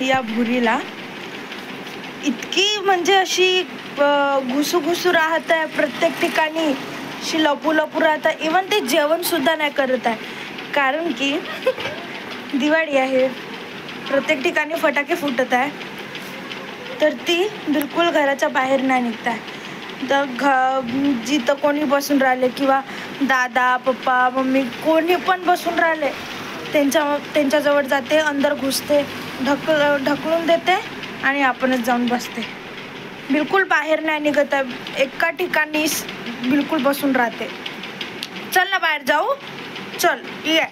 या भुरीला इतकी म्हणजे अशी घुसू राहत आहे प्रत्येक ठिकाणी, अशी लपू राहत आहे. इवन ते जेवण सुद्धा नाही करत आहे, कारण की दिवाळी आहे, प्रत्येक ठिकाणी फटाके फुटत आहे. तर ती बिलकुल घराच्या बाहेर नाही निघत आहे. तर जिथं कोणी बसून राहिले किंवा दादा पप्पा मम्मी कोणी पण बसून राहिले त्यांच्याजवळ जाते, अंदर घुसते, ढकलून देते आणि आपणच जाऊन बसते. बिलकुल बाहेर नाही निघत आहे, एका ठिकाणी बिलकुल बसून राहते. चल ना बाहेर जाऊ, चल ये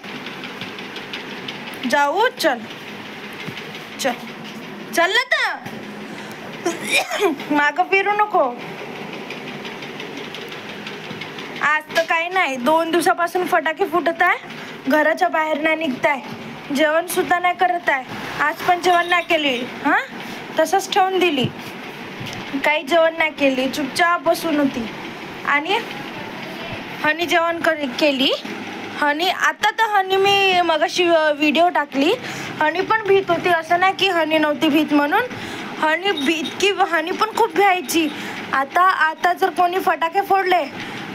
जाऊ, चल चल चल ना, तर मागं फिरू नको. आज तर काही नाही, 2 दिवसापासून फटाके फुटत आहे, घराच्या बाहेर नाही निघत आहे, जेवण सुद्धा नाही करत आहे. आज पण जेवण नाही केली, हां तसंच ठेवून दिली, काही जेवण नाही केली, चुपचाप बसून होती. आणि हनी जेवण केली. हनी आता तर हनी मी मगाशी व्हिडिओ टाकली, हनी पण भीत होती, असं नाही की हनी नव्हती भीत म्हणून. हनी पण खूप भ्यायची. आता जर कोणी फटाके फोडले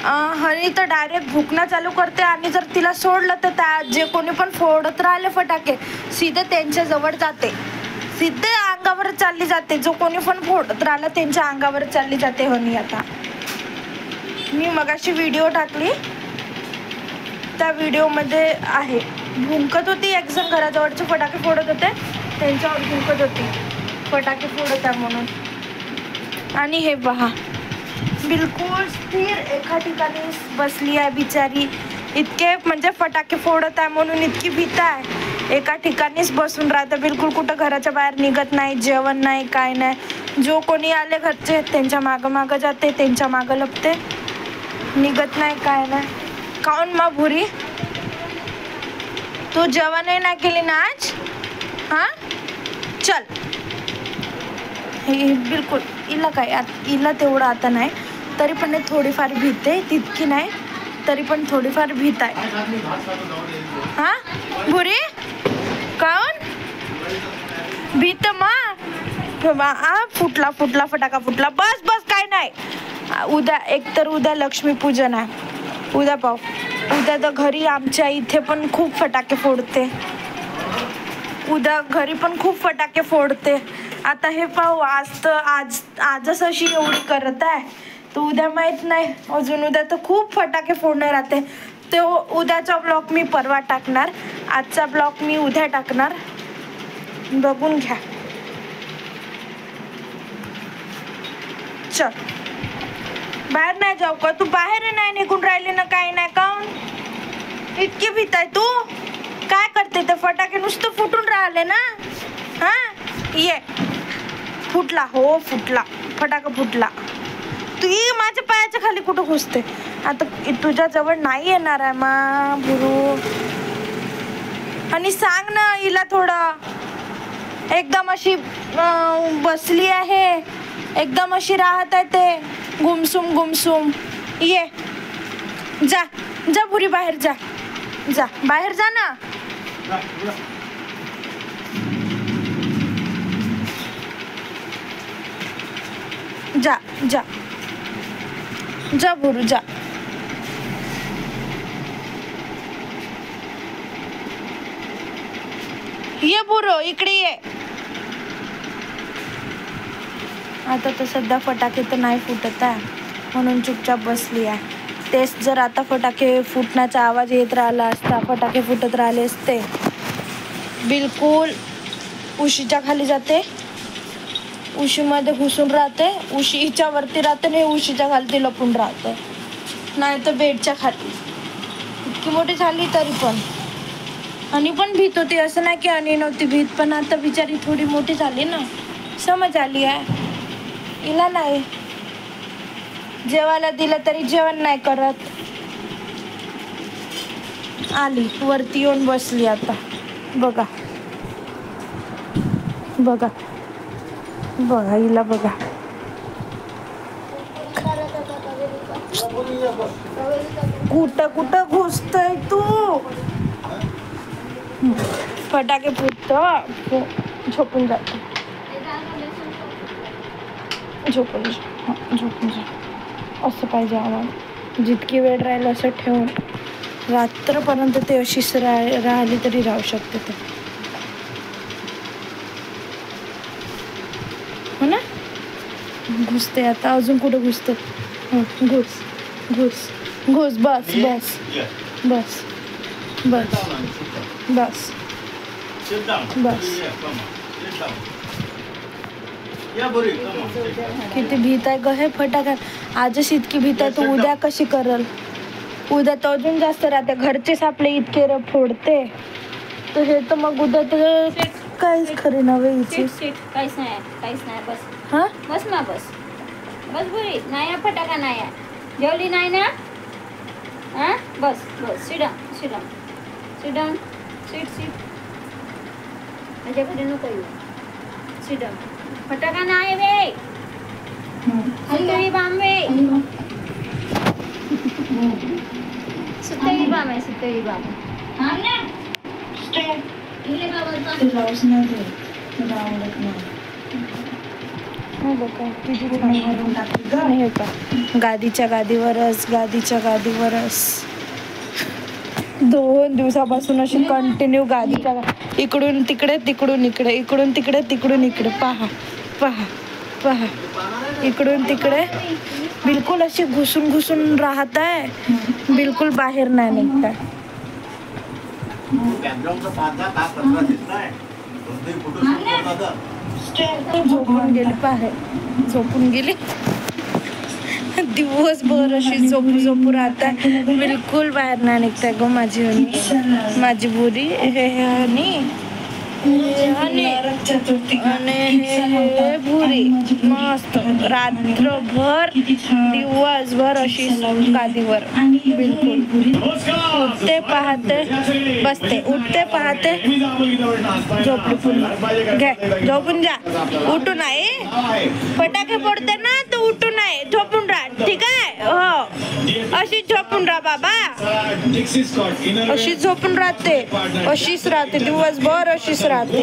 हनी तर डायरेक्ट भुकणं चालू करते, आणि जर तिला सोडलं तर जे कोणी पण फोडत राहिले फटाके सीधे त्यांच्याजवळ जाते, सीधे अंगावर चालली जाते. जो कोणी पण फोडत राहिलं त्यांच्या अंगावर चालली जाते हनी. आता मी मगाशी व्हिडिओ टाकली, त्या व्हिडिओमध्ये आहे, भुंकत होती. एक जण घराजवळचे फटाके फोडत होते, त्यांच्यावर भुंकत होती फटाके फोडत आहे म्हणून. आणि हे पहा, बिलकुल स्थिर एका ठिकाणी बसली आहे बिचारी. इतके म्हणजे फटाके फोडत आहे म्हणून इतकी भीत आहे, एका ठिकाणीच बसून राहते, बिलकुल कुठं घराच्या बाहेर निघत नाही, जेवण नाही, काय नाही. जो कोणी आले घरचे त्यांच्या मागं जाते, त्यांच्या मागं लपते, निघत नाही, काय नाही. काऊन मा भुरी, तू जेवणही नाही केली ना आज, हां चल. हे बिलकुल हिला काय, हिला तेवढं आता नाही, तरी पण थोडीफार भीते, तितकी नाही तरी पण थोडीफार भीत आहे. हां भुरी, काऊन भीत मा फुटला फटाका फुटला, बस काय नाही. उद्या एकतर उद्या लक्ष्मीपूजन आहे, उद्या पाहू. उद्या तर घरी आमच्या इथे पण खूप फटाके फोडते, उद्या घरी पण खूप फटाके फोडते. आता हे पाहू, आजच अशी एवढी करत आहे, तर उद्या माहीत नाही. अजून उद्या तर खूप फटाके फोडणार राहते. ते उद्याचा ब्लॉग मी परवा टाकणार, आजचा ब्लॉग मी उद्या टाकणार, बघून घ्या. चल बाहेर नाही जाऊ का तू, बाहेर नाही निघून राहिली ना, काही नाही. काऊन इतकी भीत आहे तू, काय करते? ते फटाके नुसतं फुटून राहिले ना, हां ये फुटला, हो फुटला फटाका फुटला. तू ये माझ्या पायाच्या खाली कुठं घुसते. आता तुझ्या जवळ नाही येणार आहे मा बुरू. आणि सांग ना हिला थोडं, एकदम अशी बसली आहे, एकदम अशी राहत आहे ते गुमसुम. ये जा भुरी, बाहेर जा बाहेर जा ना. जा भुरू जा. ये बुरो, इकडे ये. आता तर सध्या फटाके तर नाही फुटत आहे म्हणून चुपचाप बसली आहे. तेच जर आता फटाके फुटण्याचा आवाज येत राहिला असता, फटाके फुटत राहिले असते, बिलकुल उशीच्या खाली जाते, उशीमध्ये घुसून राहते, उशी हिच्या वरती राहते आणि उशीच्या खाली लपून राहते, नाही तर बेडच्या खाली. इतकी मोठी झाली तरी पण. आणि पण भीत होती, असं नाही की आणि नव्हती भीत, पण आता बिचारी थोडी मोठी झाली ना, समज आली आहे. हिला नाही जेवायला दिलं तरी जेवण नाही करत. आली वरती येऊन बसली. आता बघा हिला बघा. कुठं घुसतय तू. फटाके फुटतो झोपून जाते. झोपून जा, झोपून जा. असं पाहिजे आम्हाला. जितकी वेळ राहील असं ठेवून रात्रपर्यंत ते अशीच राहिली तरी राहू शकते ते, हो ना. घुसते आता, अजून कुठं घुसते. घुस घुस घुस. बस बस बस बस बस बस. किती भीत आहे ग हे फटाका. आजच इतकी भीत आहे, तर उद्या कशी करल. उद्या तर अजून जास्त राहते. घरचेच आपले इतके फोडते, तर हे तर मग उद्या तर काहीच खरी नव्हे हिची. काहीच नाही बस. हा बस ना बस बुरी नाही. फटाका नाही जेवली नाही ना. हा बस बस. Sit down. माझ्याकडे नको येऊ. Sit down. फटाका नाही वे. सुतळी बाम वे. सुतळी बाम आहे. सुतळी बाम. गादीच्या गादीवरच 2 दिवसापासून अशी कंटिन्यू गादीच्या इकडून तिकडे तिकडून इकडे, इकडून तिकडे तिकडून इकडे. पहा इकडून तिकडे. बिलकुल अशी घुसून राहत आहे. बिलकुल बाहेर नाही निघत आहे. झोपून गेली. दिवसभर अशी झोपू राहत आहे. बिलकुल बाहेर नाही निघताय ग माझी बुरी. हे भुरी मस्त रात्रभर दिवसभर अशी गादीवर. बिलकुल उठते पाहते बसते, उठते पाहते झोपली पुन्हा. घे झोपून जा. उठू नाही. फटाके फोडते ना तर उठू नाही, झोपून राहा. ठीक आहे. हो अशीच झोपून राहा बाबा. अशीच झोपून राहते. अशीच राहते दिवसभर. अशीच राहते.